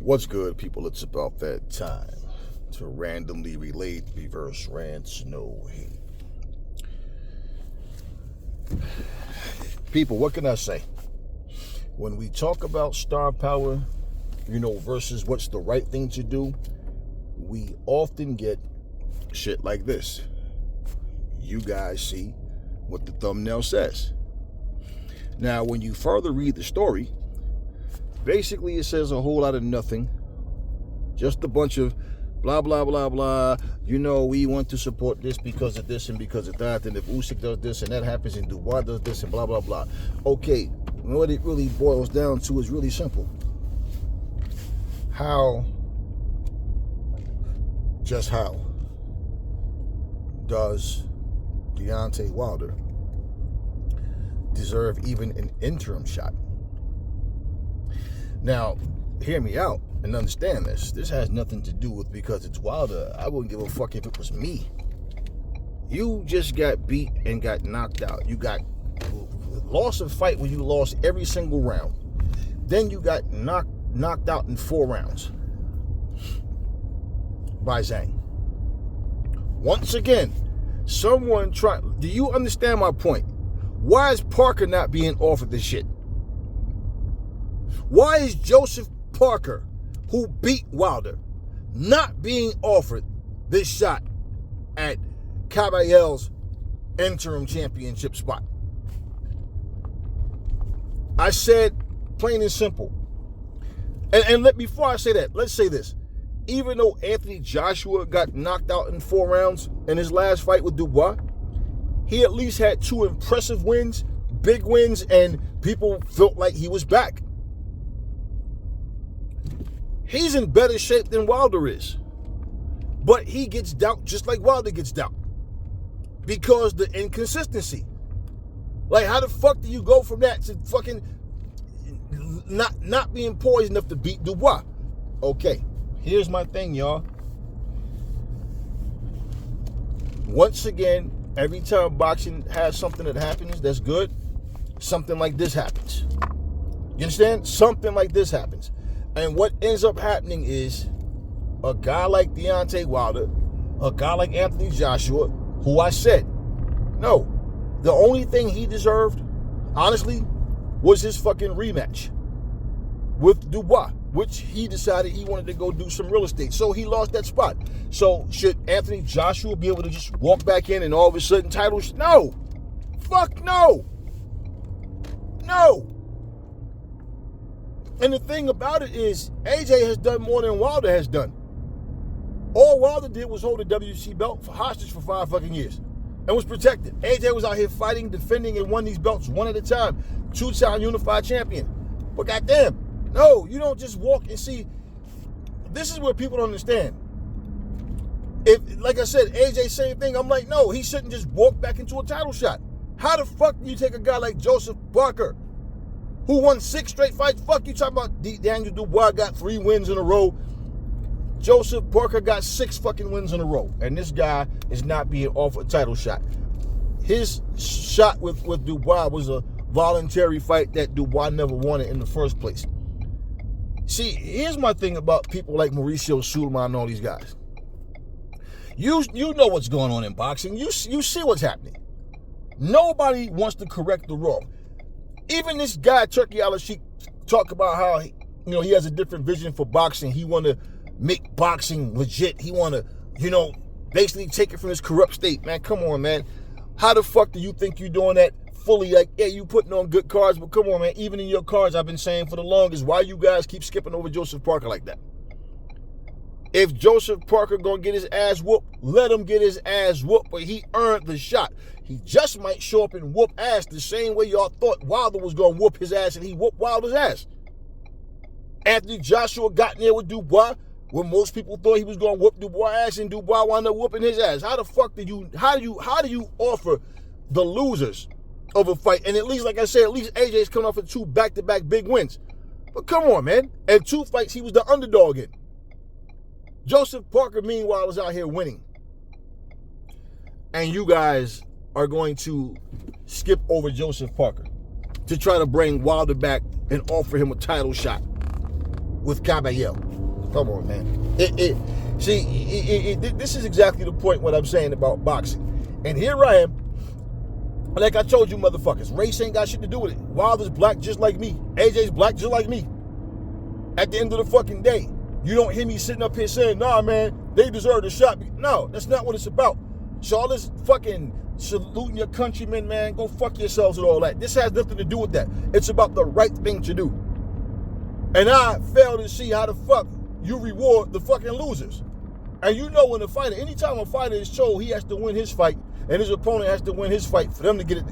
What's good, people? It's about that time to randomly relate reverse rants, no hate. People, what can I say? When we talk about star power, versus what's the right thing to do, we often get shit like this. You guys see what the thumbnail says. Now, when you further read the story, basically it says a whole lot of nothing. Just a bunch of blah, blah, blah, blah. We want to support this because of this and because of that. And if Usyk does this and that happens and Dubois does this and blah, blah, blah. Okay, what it really boils down to is really simple. How does Deontay Wilder deserve even an interim shot? Now, hear me out and understand this. This has nothing to do with because it's Wilder. I wouldn't give a fuck if it was me. You just got beat and got knocked out. You got lost a fight when you lost every single round. Then you got knocked out in 4 rounds by Zhang. Once again, do you understand my point? Why is Parker not being offered this shit? Why is Joseph Parker, who beat Wilder, not being offered this shot at Caballero's interim championship spot? I said plain and simple. And before I say that, let's say this. Even though Anthony Joshua got knocked out in 4 rounds in his last fight with Dubois, he at least had 2 impressive wins, big wins, and people felt like he was back. He's in better shape than Wilder is. But he gets doubt just like Wilder gets doubt. Because the inconsistency. Like, how the fuck do you go from that to fucking not being poised enough to beat Dubois? Okay, here's my thing, y'all. Once again, every time boxing has something that happens that's good, something like this happens. You understand? Something like this happens. And what ends up happening is a guy like Deontay Wilder, a guy like Anthony Joshua, who I said, no, the only thing he deserved, honestly, was his fucking rematch with Dubois, which he decided he wanted to go do some real estate. So he lost that spot. So should Anthony Joshua be able to just walk back in and all of a sudden titles? No. Fuck no. No. And the thing about it is, AJ has done more than Wilder has done. All Wilder did was hold the WC belt for hostage for 5 fucking years and was protected. AJ was out here fighting, defending, and won these belts one at a time. 2-time unified champion. But goddamn, no, you don't just walk and see. This is where people don't understand. If, like I said, AJ, same thing. I'm like, no, he shouldn't just walk back into a title shot. How the fuck do you take a guy like Joseph Parker, who won 6 straight fights? Fuck you talking about Daniel Dubois got 3 wins in a row. Joseph Parker got 6 fucking wins in a row. And this guy is not being offered a title shot. His shot with Dubois was a voluntary fight that Dubois never wanted in the first place. See, here's my thing about people like Mauricio Sulaiman and all these guys. You know what's going on in boxing. You see what's happening. Nobody wants to correct the wrong. Even this guy, Turkey Al-Sheikh, talk about how he has a different vision for boxing. He want to make boxing legit. He want to, basically take it from this corrupt state. Man, come on, man. How the fuck do you think you're doing that fully? Like, yeah, you putting on good cards, but come on, man. Even in your cards, I've been saying for the longest, why you guys keep skipping over Joseph Parker like that? If Joseph Parker gonna get his ass whooped, let him get his ass whooped, but he earned the shot. He just might show up and whoop ass the same way y'all thought Wilder was gonna whoop his ass, and he whooped Wilder's ass. Anthony Joshua got in there with Dubois when most people thought he was gonna whoop Dubois' ass, and Dubois wound up whooping his ass. How the fuck do you offer the losers of a fight? And at least, like I said, at least AJ's coming off of 2 back-to-back big wins. But come on, man. And 2 fights he was the underdog in. Joseph Parker, meanwhile, is out here winning. And you guys are going to skip over Joseph Parker to try to bring Wilder back and offer him a title shot with Caballero. Come on, man. This is exactly the point what I'm saying about boxing. And here I am. Like I told you motherfuckers, race ain't got shit to do with it. Wilder's black just like me. AJ's black just like me. At the end of the fucking day, you don't hear me sitting up here saying, nah, man, they deserve a shot. No, that's not what it's about. So all this fucking saluting your countrymen, man, go fuck yourselves and all that. This has nothing to do with that. It's about the right thing to do. And I fail to see how the fuck you reward the fucking losers. And you know when a fighter, anytime a fighter is told he has to win his fight, and his opponent has to win his fight for them to get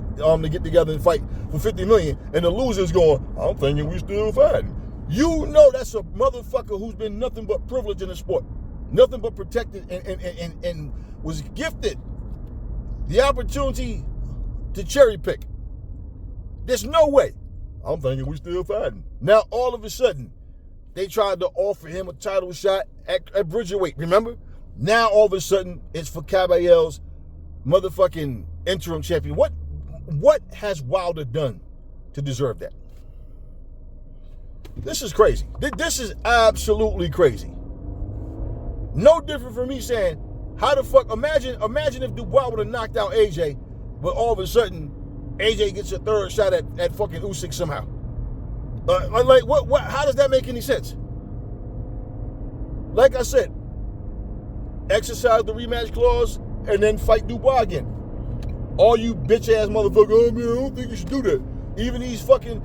together and fight for $50 million, and the loser's going, I'm thinking we still fighting. You know that's a motherfucker who's been nothing but privileged in the sport, nothing but protected, and was gifted the opportunity to cherry pick. There's no way. I'm thinking we still fighting. Now all of a sudden, they tried to offer him a title shot at Bridgerweight. Remember? Now all of a sudden, it's for Caballero's motherfucking interim champion. What has Wilder done to deserve that? This is crazy. This is absolutely crazy. No different from me saying, how the fuck, imagine if Dubois would have knocked out AJ, but all of a sudden, AJ gets a third shot at fucking Usyk somehow. Like, what, how does that make any sense? Like I said, exercise the rematch clause and then fight Dubois again. All you bitch-ass motherfuckers, oh man, I don't think you should do that. Even these fucking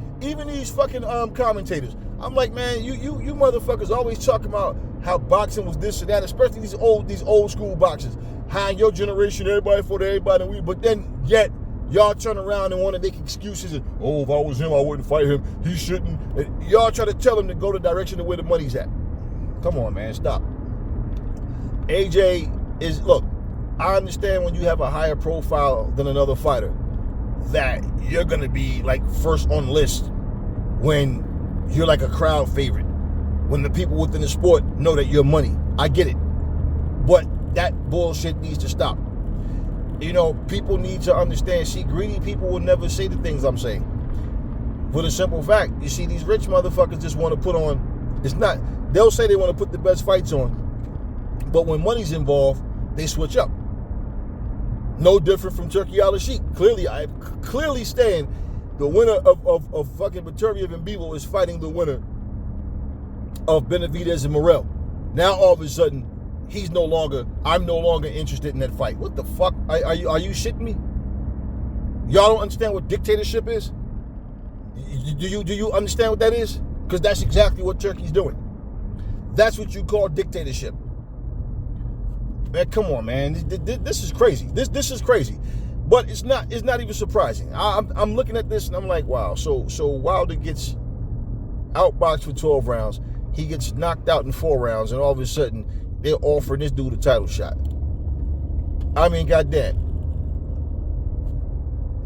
commentators. I'm like, man, you motherfuckers always talking about how boxing was this and that, especially these old school boxers. How in your generation, everybody fought everybody, but then yet y'all turn around and want to make excuses and, oh, if I was him, I wouldn't fight him. He shouldn't. And y'all try to tell him to go the direction of where the money's at. Come on, man, stop. AJ is, look, I understand when you have a higher profile than another fighter that you're going to be like first on list when you're like a crowd favorite, when the people within the sport know that you're money. I get it. But that bullshit needs to stop. You know, people need to understand, see, greedy people will never say the things I'm saying. For the simple fact, you see, these rich motherfuckers just want to put on, they'll say they want to put the best fights on, but when money's involved, they switch up. No different from Turkey Al-Sheikh. Clearly, I clearly stand the winner of fucking Beterbiev and Bivol is fighting the winner of Benavidez and Morrell. Now all of a sudden, I'm no longer interested in that fight. What the fuck? Are you shitting me? Y'all don't understand what dictatorship is? Do you understand what that is? Because that's exactly what Turkey's doing. That's what you call dictatorship. Man, come on, man. This is crazy. This is crazy. But it's not even surprising. I'm looking at this and I'm like, wow. So Wilder gets outboxed for 12 rounds. He gets knocked out in 4 rounds, and all of a sudden they're offering this dude a title shot. I mean, goddamn.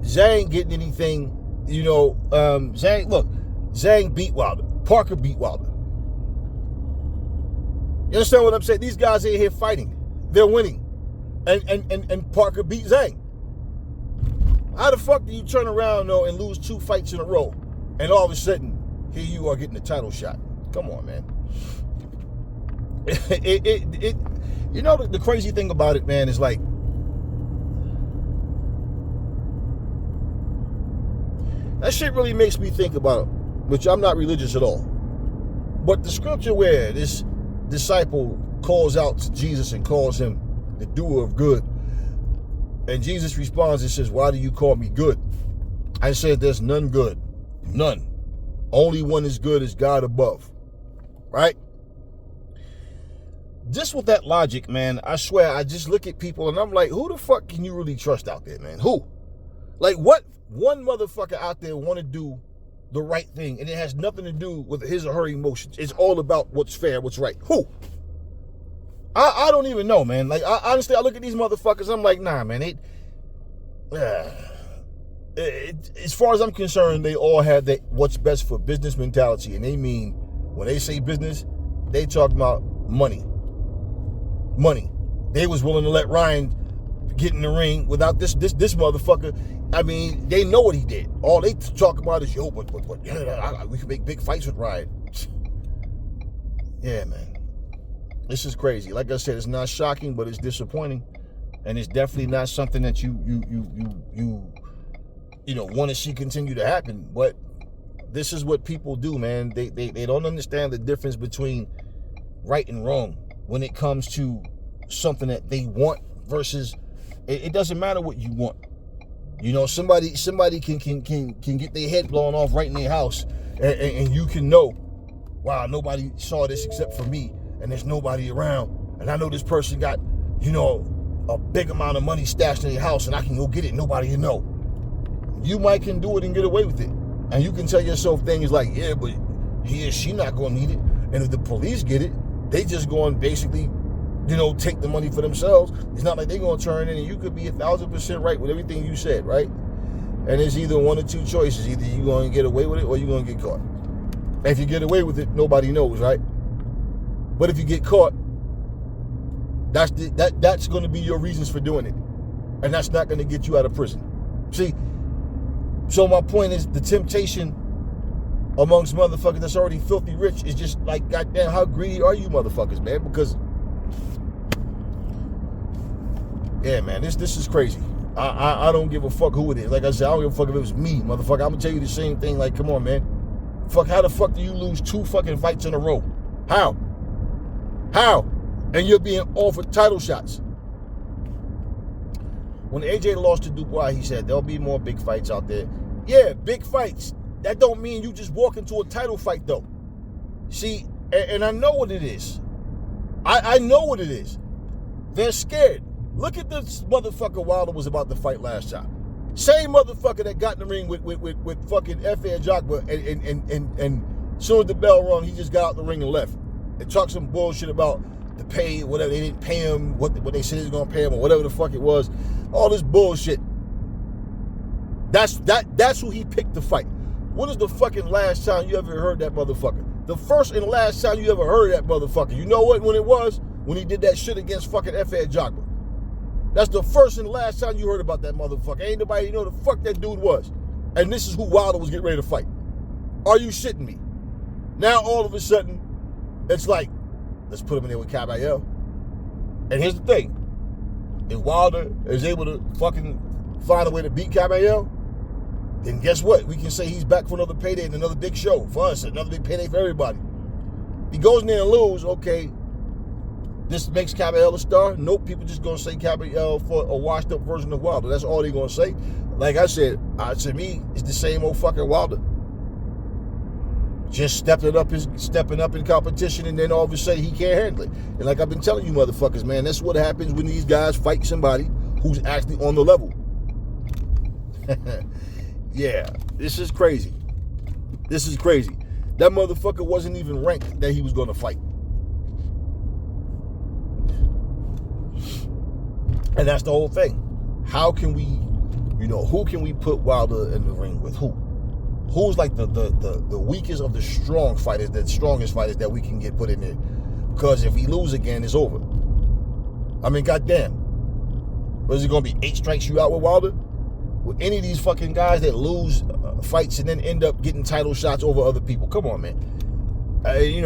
Zhang getting anything, you know, Zhang beat Wilder. Parker beat Wilder. You understand what I'm saying? These guys ain't here fighting. They're winning. And Parker beat Zhang. How the fuck do you turn around, though, and lose 2 fights in a row, and all of a sudden, here you are getting a title shot? Come on, man. You know, the crazy thing about it, man, is like, that shit really makes me think about it, which I'm not religious at all. But the scripture where this disciple calls out to Jesus and calls him the doer of good, and Jesus responds and says, why do you call me good? I said, there's none good. None. Only one is good is God above. Right? Just with that logic, man, I swear, I just look at people and I'm like, who the fuck can you really trust out there, man? Who? Like, what one motherfucker out there want to do the right thing, and it has nothing to do with his or her emotions. It's all about what's fair, what's right. Who? I don't even know, man. Like, honestly, I look at these motherfuckers, I'm like, nah, man. As far as I'm concerned, they all have that what's best for business mentality, and they mean, when they say business, they talk about money. Money. They was willing to let Ryan get in the ring without this motherfucker. I mean, they know what he did. All they talk about is, yo, but we can make big fights with Ryan. Yeah, man. This is crazy. Like I said, it's not shocking, but it's disappointing, and it's definitely not something that you want to see continue to happen. But this is what people do, man. They don't understand the difference between right and wrong when it comes to something that they want versus it doesn't matter what you want. Somebody can get their head blown off right in their house, and you can know, wow, nobody saw this except for me, and there's nobody around, and I know this person got, a big amount of money stashed in their house, and I can go get it, nobody will know. You might can do it and get away with it, and you can tell yourself things like, yeah, but he or she not gonna need it, and if the police get it, they just going to basically, take the money for themselves. It's not like they're going to turn in, and you could be 1,000% right with everything you said, right? And it's either one or two choices. Either you're going to get away with it or you're going to get caught. If you get away with it, nobody knows, right? But if you get caught, that's going to be your reasons for doing it. And that's not going to get you out of prison. See, so my point is the temptation amongst motherfuckers that's already filthy rich is just like, goddamn, how greedy are you motherfuckers, man? Because, yeah, man, this is crazy. I don't give a fuck who it is. Like I said, I don't give a fuck if it was me, motherfucker. I'm gonna tell you the same thing. Like, come on, man. Fuck, how the fuck do you lose 2 fucking fights in a row? How? And you're being offered title shots. When AJ lost to Dubois, he said there'll be more big fights out there. Yeah, big fights. That don't mean you just walk into a title fight, though. See, and I know what it is. I know what it is. They're scared. Look at this motherfucker Wilder was about to fight last time. Same motherfucker that got in the ring with fucking F.A. Jogba, and as soon as the bell rung, he just got out the ring and left. And talked some bullshit about the pay, whatever. They didn't pay him what they said they was gonna pay him, or whatever the fuck it was. All this bullshit. That's who he picked to fight. When is the fucking last time you ever heard that motherfucker? The first and last time you ever heard that motherfucker. You know what? When it was? When he did that shit against fucking F.A. Jogba. That's the first and last time you heard about that motherfucker. Ain't nobody know the fuck that dude was. And this is who Wilder was getting ready to fight. Are you shitting me? Now all of a sudden, it's like, let's put him in there with Caballero. And here's the thing. If Wilder is able to fucking find a way to beat Caballero, then guess what? We can say he's back for another payday and another big show for us, another big payday for everybody. If he goes in there and lose, okay, this makes Caballero a star? Nope, people just going to say Caballero for a washed up version of Wilder. That's all they're going to say. Like I said, to me, it's the same old fucking Wilder. Just stepping up in competition, and then all of a sudden he can't handle it. And like I've been telling you motherfuckers, man, that's what happens when these guys fight somebody who's actually on the level. Yeah, this is crazy. This is crazy. That motherfucker wasn't even ranked that he was going to fight. And that's the whole thing. How can we, who can we put Wilder in the ring with? Who's like the weakest of the strong fighters, the strongest fighters that we can get put in there? Because if he lose again, it's over. I mean, goddamn. Was it going to be 8 strikes you out with Wilder? With any of these fucking guys that lose fights and then end up getting title shots over other people? Come on, man. Any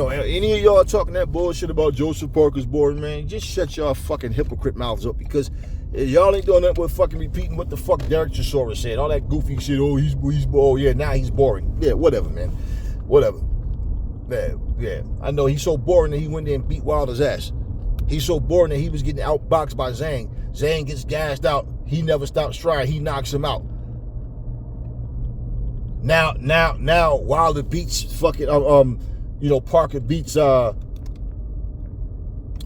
of y'all talking that bullshit about Joseph Parker's boring, man, just shut y'all fucking hypocrite mouths up, because y'all ain't doing nothing but fucking repeating what the fuck Derek Chisora said. All that goofy shit. Oh, he's boring. Yeah, now he's boring. Yeah, whatever, man. Whatever. Yeah. I know he's so boring that he went there and beat Wilder's ass. He's so boring that he was getting outboxed by Zhang. Zhang gets gassed out. He never stops trying. He knocks him out. Now Wilder beats fucking Parker beats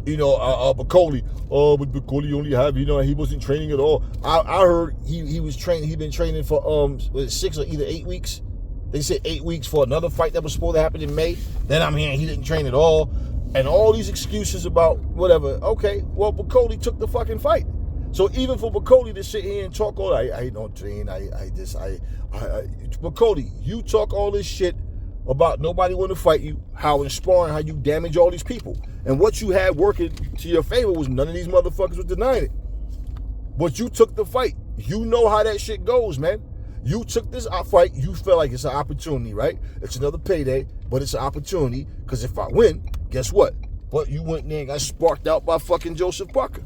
Bacoli. Oh, but Bacoli only have, he wasn't training at all. I heard he was training. He'd been training for 6 or either 8 weeks. They said 8 weeks for another fight that was supposed to happen in May. Then I'm hearing he didn't train at all, and all these excuses about whatever. Okay, well, Bacoli took the fucking fight. So even for Bacoli to sit here and talk all, I don't train. Bacoli, you talk all this shit about nobody want to fight you, how in sparring, how you damage all these people. And what you had working to your favor was none of these motherfuckers was denying it. But you took the fight. You know how that shit goes, man. You took this fight. You feel like it's an opportunity, right? It's another payday, but it's an opportunity, because if I win, guess what? But you went there and got sparked out by fucking Joseph Parker.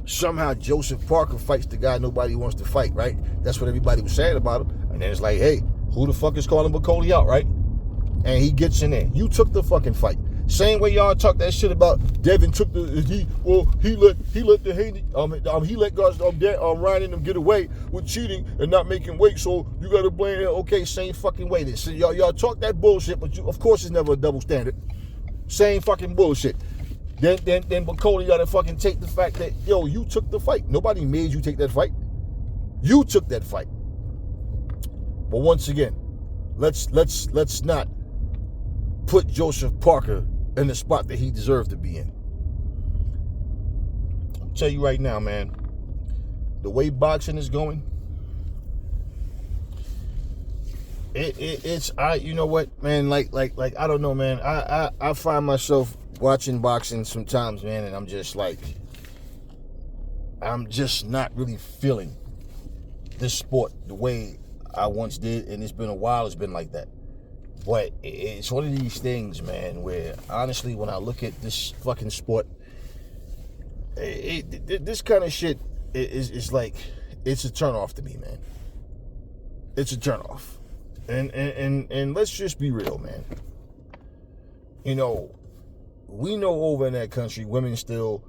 Somehow Joseph Parker fights the guy nobody wants to fight, right? That's what everybody was saying about him. And then it's like, hey, who the fuck is calling Bacoli out, right? And he gets in there. You took the fucking fight. Same way y'all talk that shit about Devin took he let guys Ryan and them get away with cheating and not making weight, so you gotta blame him. Okay, same fucking way. This so y'all talk that bullshit, but of course it's never a double standard. Same fucking bullshit. Then Bacoli gotta fucking take the fact that you took the fight. Nobody made you take that fight. You took that fight. But once again, let's not put Joseph Parker in the spot that he deserved to be in. I'll tell you right now, man, the way boxing is going, it's you know what, man, like I don't know, man. I find myself watching boxing sometimes, man, and I'm just not really feeling this sport the way I once did, and it's been a while. It's been like that. But it's one of these things, man, where honestly, when I look at this fucking sport, this kind of shit is like, it's a turnoff to me, man. It's a turnoff. And let's just be real, man. We know over in that country, women still,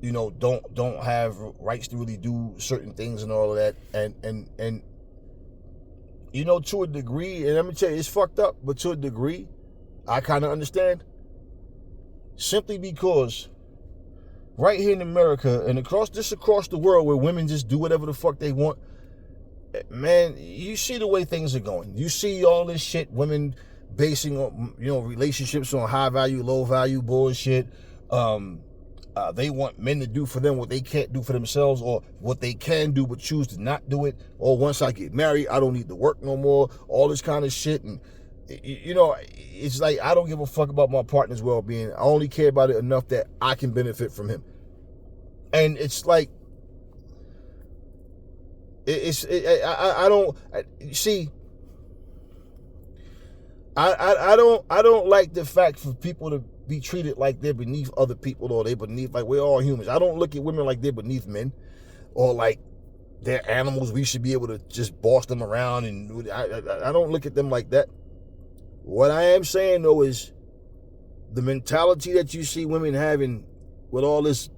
don't have rights to really do certain things and all of that. And to a degree, and let me tell you, it's fucked up, but to a degree, I kind of understand. Simply because right here in America and across the world where women just do whatever the fuck they want, man, you see the way things are going. You see all this shit, women basing relationships on high value, low value bullshit. They want men to do for them what they can't do for themselves, or what they can do but choose to not do it. Or once I get married, I don't need to work no more. All this kind of shit. And, it's like, I don't give a fuck about my partner's well-being. I only care about it enough that I can benefit from him. And it's like, I don't like the fact for people to be treated like they're beneath other people, or they're beneath, like we're all humans. I don't look at women like they're beneath men, or like they're animals. We should be able to just boss them around, and I don't look at them like that. What I am saying though is the mentality that you see women having with all this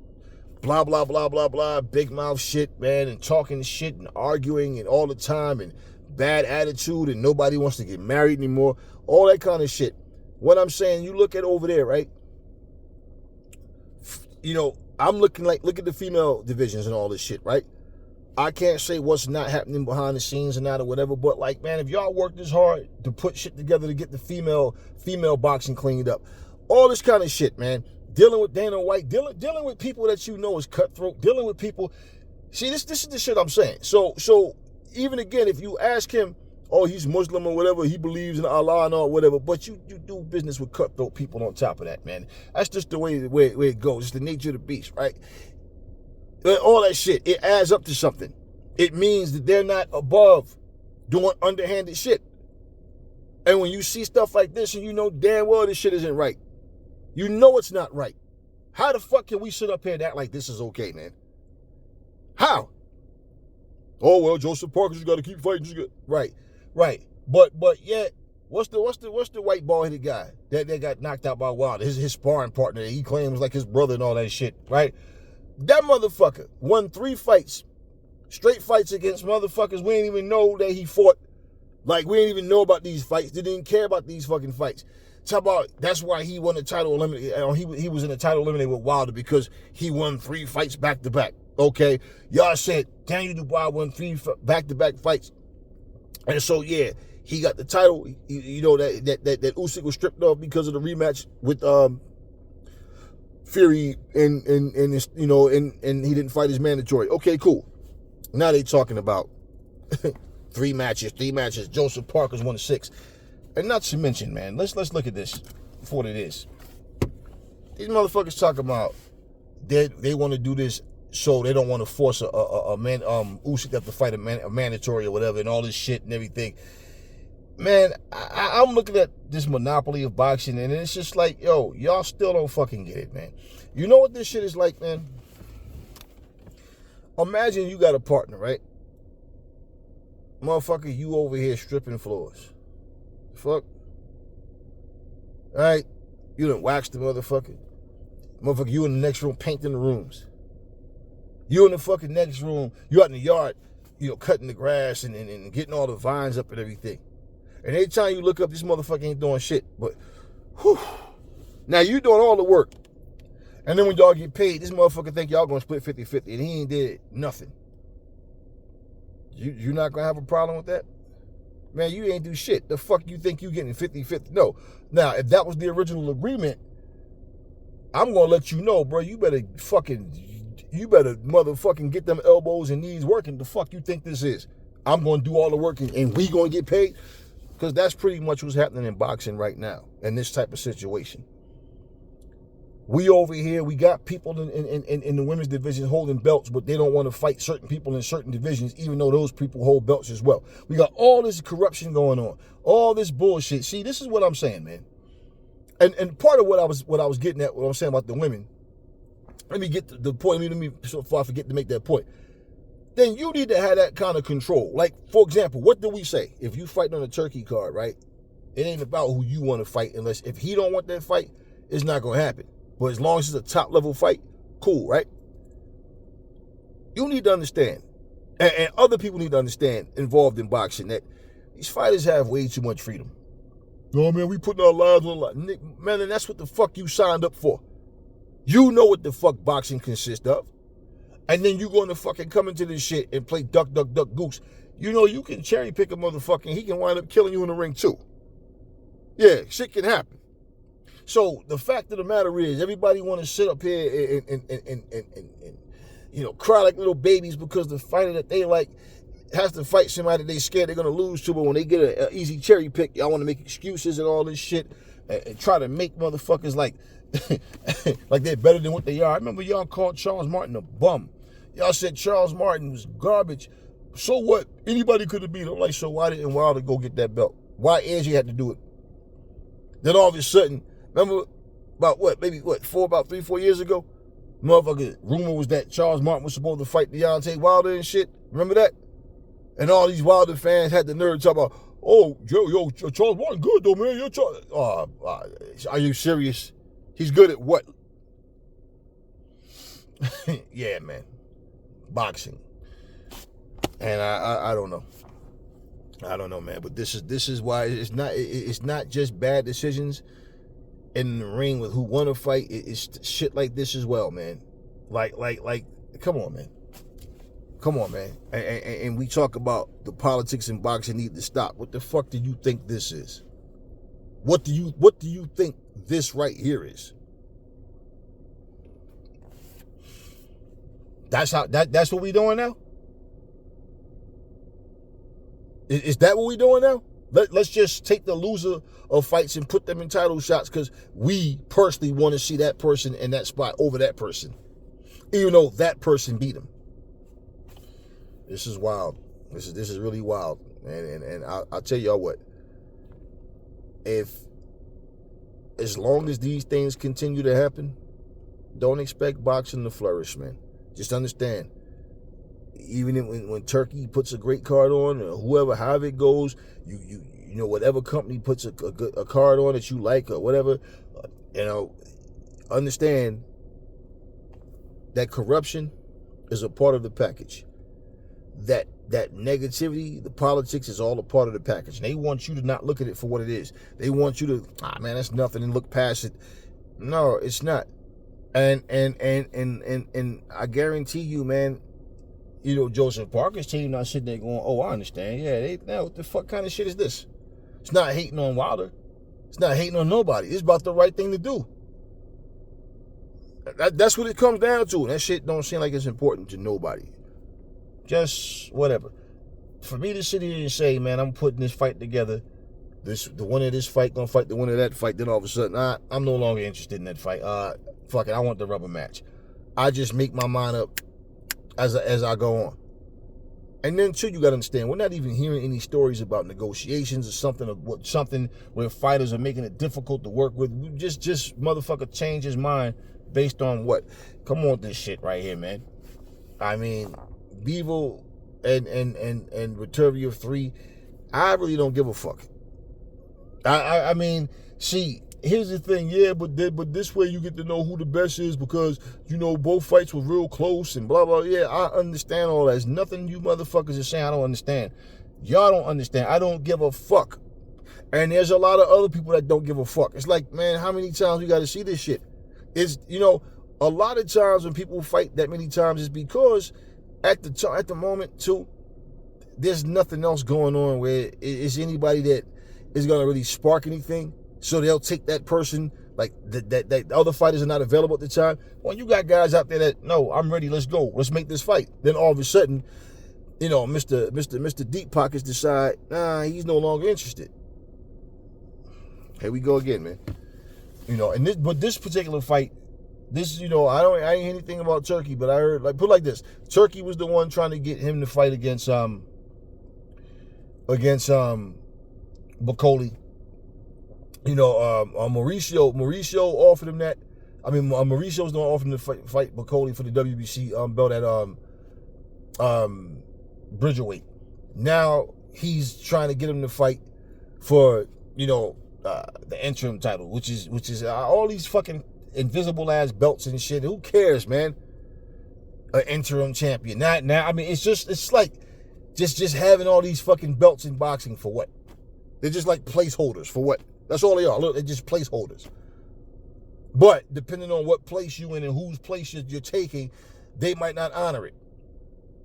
blah, blah, blah, blah, blah, big mouth shit, man, and talking shit and arguing and all the time, and bad attitude, and nobody wants to get married anymore, all that kind of shit. What I'm saying, you look at over there, right? I'm look at the female divisions and all this shit, right? I can't say what's not happening behind the scenes and that or whatever, but like, man, if y'all work this hard to put shit together to get the female boxing cleaned up, all this kind of shit, man, dealing with Dana White, dealing with people that is cutthroat, dealing with people. See, this is the shit I'm saying. So even again, if you ask him, oh, he's Muslim or whatever, he believes in Allah and all whatever, but you do business with cutthroat people on top of that, man. That's just the way it goes. It's the nature of the beast, right? All that shit, it adds up to something. It means that they're not above doing underhanded shit. And when you see stuff like this, and you know damn well this shit isn't right, you know it's not right. How the fuck can we sit up here and act like this is okay, man? How? Oh well, Joseph Parker's got to keep fighting. Right. But yet, what's the white bald-headed guy that got knocked out by Wilder? His sparring partner that he claims like his brother and all that shit, right? That motherfucker won 3 fights, straight fights against motherfuckers we didn't even know that he fought. Like, we didn't even know about these fights. Didn't even care about these fucking fights. Talk about, that's why he won the title eliminated. He was in the title eliminated with Wilder, because he won 3 fights back to back. Okay, y'all said Daniel Dubois won 3 back-to-back fights, and so yeah, he got the title. That Usyk was stripped off because of the rematch with Fury, and he didn't fight his mandatory. Okay, cool. Now they talking about 3 matches. Joseph Parker's won 6, and not to mention, man, let's look at this for what it is. These motherfuckers talking about they want to do this. So they don't want to force a man, Usyk to have to fight a mandatory or whatever, and all this shit and everything. man, I'm looking at this monopoly of boxing, and it's just like, yo, y'all still don't fucking get it, man. You know what this shit is like, man? Imagine you got a partner, right? Motherfucker, you over here stripping floors. Fuck. All right? You done waxed the motherfucker. Motherfucker, you in the next room painting the rooms. You in the fucking next room, you out in the yard, cutting the grass and getting all the vines up and everything. And every time you look up, this motherfucker ain't doing shit. But, whew. Now you doing all the work. And then when y'all get paid, this motherfucker think y'all gonna split 50-50, and he ain't did nothing. You not gonna have a problem with that? Man, you ain't do shit. The fuck you think you getting 50-50? No. Now, if that was the original agreement, I'm gonna let you know, bro, you better motherfucking get them elbows and knees working. The fuck you think this is? I'm gonna do all the work and we gonna get paid? Because that's pretty much what's happening in boxing right now, in this type of situation. We over here, we got people in the women's division holding belts, but they don't want to fight certain people in certain divisions, even though those people hold belts as well. We got all this corruption going on, all this bullshit. See, this is what I'm saying, man. And part of what I was getting at, what I'm saying about the women, let me get to the point, let me so far I forget to make that point. Then you need to have that kind of control. Like, for example, what do we say? If you fight on a turkey card, right? It ain't about who you want to fight, unless if he don't want that fight, it's not going to happen. But as long as it's a top level fight, cool, right? You need to understand, and other people need to understand involved in boxing, that these fighters have way too much freedom. No, man, we putting our lives on the line. Man, and that's what the fuck you signed up for. You know what the fuck boxing consists of. And then you going to fucking come into this shit and play duck, duck, duck, goose. You know you can cherry pick a motherfucker and he can wind up killing you in the ring too. Yeah, shit can happen. So the fact of the matter is, everybody want to sit up here and cry like little babies because the fighter that they like has to fight somebody they scared they're gonna lose to. But when they get an easy cherry pick, y'all want to make excuses and all this shit and try to make motherfuckers like like they're better than what they are. I remember y'all called Charles Martin a bum. Y'all said Charles Martin was garbage. So what? Anybody could have beat him. Like, so why didn't Wilder go get that belt? Why AJ had to do it? Then all of a sudden, remember about 3-4 years ago, motherfucker, rumor was that Charles Martin was supposed to fight Deontay Wilder and shit. Remember that? And all these Wilder fans had the nerve to talk about, oh, yo, Charles Martin good though, man. Are you serious? He's good at what? Yeah, man. Boxing. And I don't know. I don't know, man. But this is why it's not just bad decisions in the ring with who want to fight. It's shit like this as well, man. Like, come on, man. Come on, man. And we talk about the politics in boxing need to stop. What the fuck do you think this is? What do you think this right here is? That's what we doing now? Is that what we doing now? Let's just take the loser of fights and put them in title shots because we personally want to see that person in that spot over that person, even though that person beat him. This is wild. This is really wild, and I'll tell y'all what. As long as these things continue to happen, don't expect boxing to flourish, man. Just understand. Even when Turkey puts a great card on, or whoever, however it goes, you know, whatever company puts a card on that you like or whatever, understand that corruption is a part of the package. That negativity, the politics is all a part of the package. And they want you to not look at it for what it is. They want you to, man, that's nothing, and look past it. No, it's not. And I guarantee you, man, Joseph Parker's team not sitting there going, oh, I understand. Yeah, now what the fuck kind of shit is this? It's not hating on Wilder. It's not hating on nobody. It's about the right thing to do. That's what it comes down to. That shit don't seem like it's important to nobody. Just whatever. For me to sit here and say, man, I'm putting this fight together, the winner of this fight gonna fight the winner of that fight, then all of a sudden, I'm no longer interested in that fight. Fuck it, I want the rubber match. I just make my mind up as I go on. And then too, you gotta understand, we're not even hearing any stories about negotiations or something where fighters are making it difficult to work with. Just motherfucker change his mind based on what? Come on with this shit right here, man. I mean, Bevo and Returvio 3, I really don't give a fuck. I mean, see, here's the thing, yeah, but this way you get to know who the best is because, both fights were real close and blah, blah. Yeah, I understand all that. There's nothing you motherfuckers are saying I don't understand. Y'all don't understand. I don't give a fuck. And there's a lot of other people that don't give a fuck. It's like, man, how many times we got to see this shit? It's, a lot of times when people fight that many times is because at the moment, too, there's nothing else going on where it's anybody that is going to really spark anything. So they'll take that person, like that other fighters are not available at the time. Well, you got guys out there that, no, I'm ready, let's go, let's make this fight. Then all of a sudden, Mr. Deep Pockets decide, nah, he's no longer interested. Here we go again, man. But this particular fight, I ain't hear anything about Turkey, but I heard, put it like this, Turkey was the one trying to get him to fight against Bacoli. Mauricio offered him that. I mean, Mauricio's gonna offer him to fight Bacoli for the WBC belt at Bridgerweight. Now he's trying to get him to fight for the interim title, which is all these fucking invisible ass belts and shit. Who cares, man? An interim champion. Now. I mean, it's like just having all these fucking belts in boxing for what? They're just like placeholders for what? That's all they are. Look, they're just placeholders. But depending on what place you in and whose place you're taking, they might not honor it.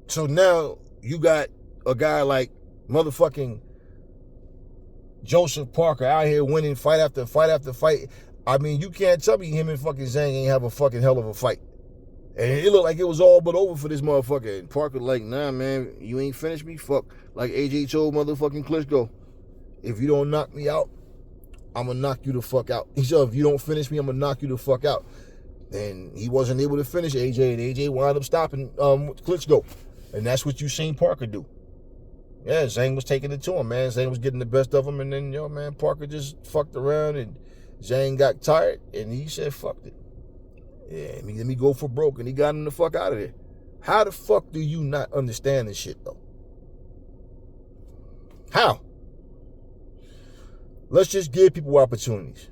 So now you got a guy like motherfucking Joseph Parker out here winning fight after fight after fight. I mean, you can't tell me him and fucking Zhang ain't have a fucking hell of a fight. And it looked like it was all but over for this motherfucker. And Parker like, nah, man, you ain't finished me? Fuck. Like AJ told motherfucking Klitschko, if you don't knock me out, I'm going to knock you the fuck out. He said, if you don't finish me, I'm going to knock you the fuck out. And he wasn't able to finish AJ, and AJ wound up stopping Klitschko. And that's what you seen Parker do. Yeah, Zhang was taking it to him, man. Zhang was getting the best of him, and then, Parker just fucked around, and Zhang got tired, and he said, fuck it. Yeah, let me go for broke, and he got him the fuck out of there. How the fuck do you not understand this shit, though? How? Let's just give people opportunities.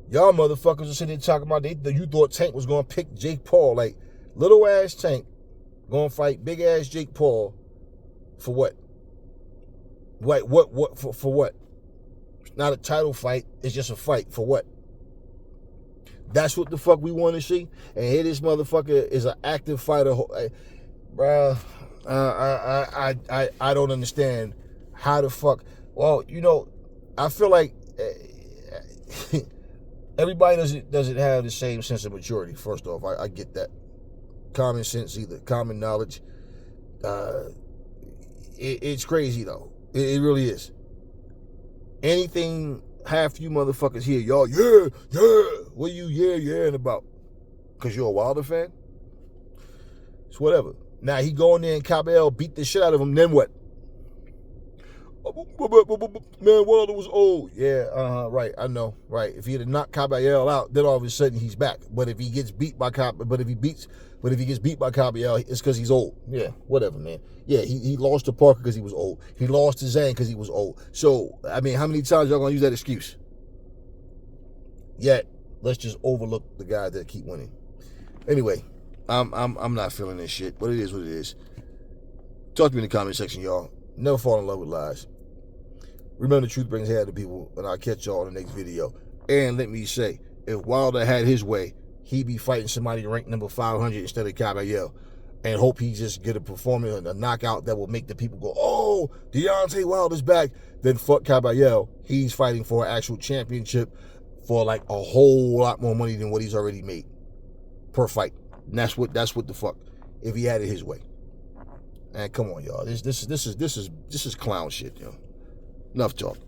Y'all motherfuckers are sitting there talking about you thought Tank was going to pick Jake Paul. Like, little ass Tank going to fight big ass Jake Paul for what? Like, for what? It's not a title fight. It's just a fight. For what? That's what the fuck we want to see? And here this motherfucker is an active fighter. Bruh, I don't understand how the fuck. Well, I feel like everybody doesn't have the same sense of maturity. First off, I get that. Common sense, either common knowledge. It's crazy though. It really is. Anything half you motherfuckers here, y'all, yeah. What are you yeah about? Because you're a Wilder fan? It's whatever. Now he go in there and Cabell beat the shit out of him. Then what? Man, Wilder was old. Yeah, right. I know, right. If he had knocked Caballero out, then all of a sudden he's back. But if he gets beat by Caballero, it's because he's old. Yeah, whatever, man. Yeah, he lost to Parker because he was old. He lost to Zhang because he was old. So, I mean, how many times y'all gonna use that excuse? Yet, let's just overlook the guys that keep winning. Anyway, I'm not feeling this shit, but it is what it is. Talk to me in the comment section, y'all. Never fall in love with lies. Remember, the truth brings hair to people, and I'll catch y'all in the next video. And let me say, if Wilder had his way, he'd be fighting somebody ranked number 500 instead of Caballero, and hope he just get a performance, a knockout that will make the people go, oh, Deontay Wilder's back. Then fuck Caballero. He's fighting for an actual championship for like a whole lot more money than what he's already made per fight. And that's what the fuck, if he had it his way. And come on, y'all. This is clown shit, yo. Enough talk.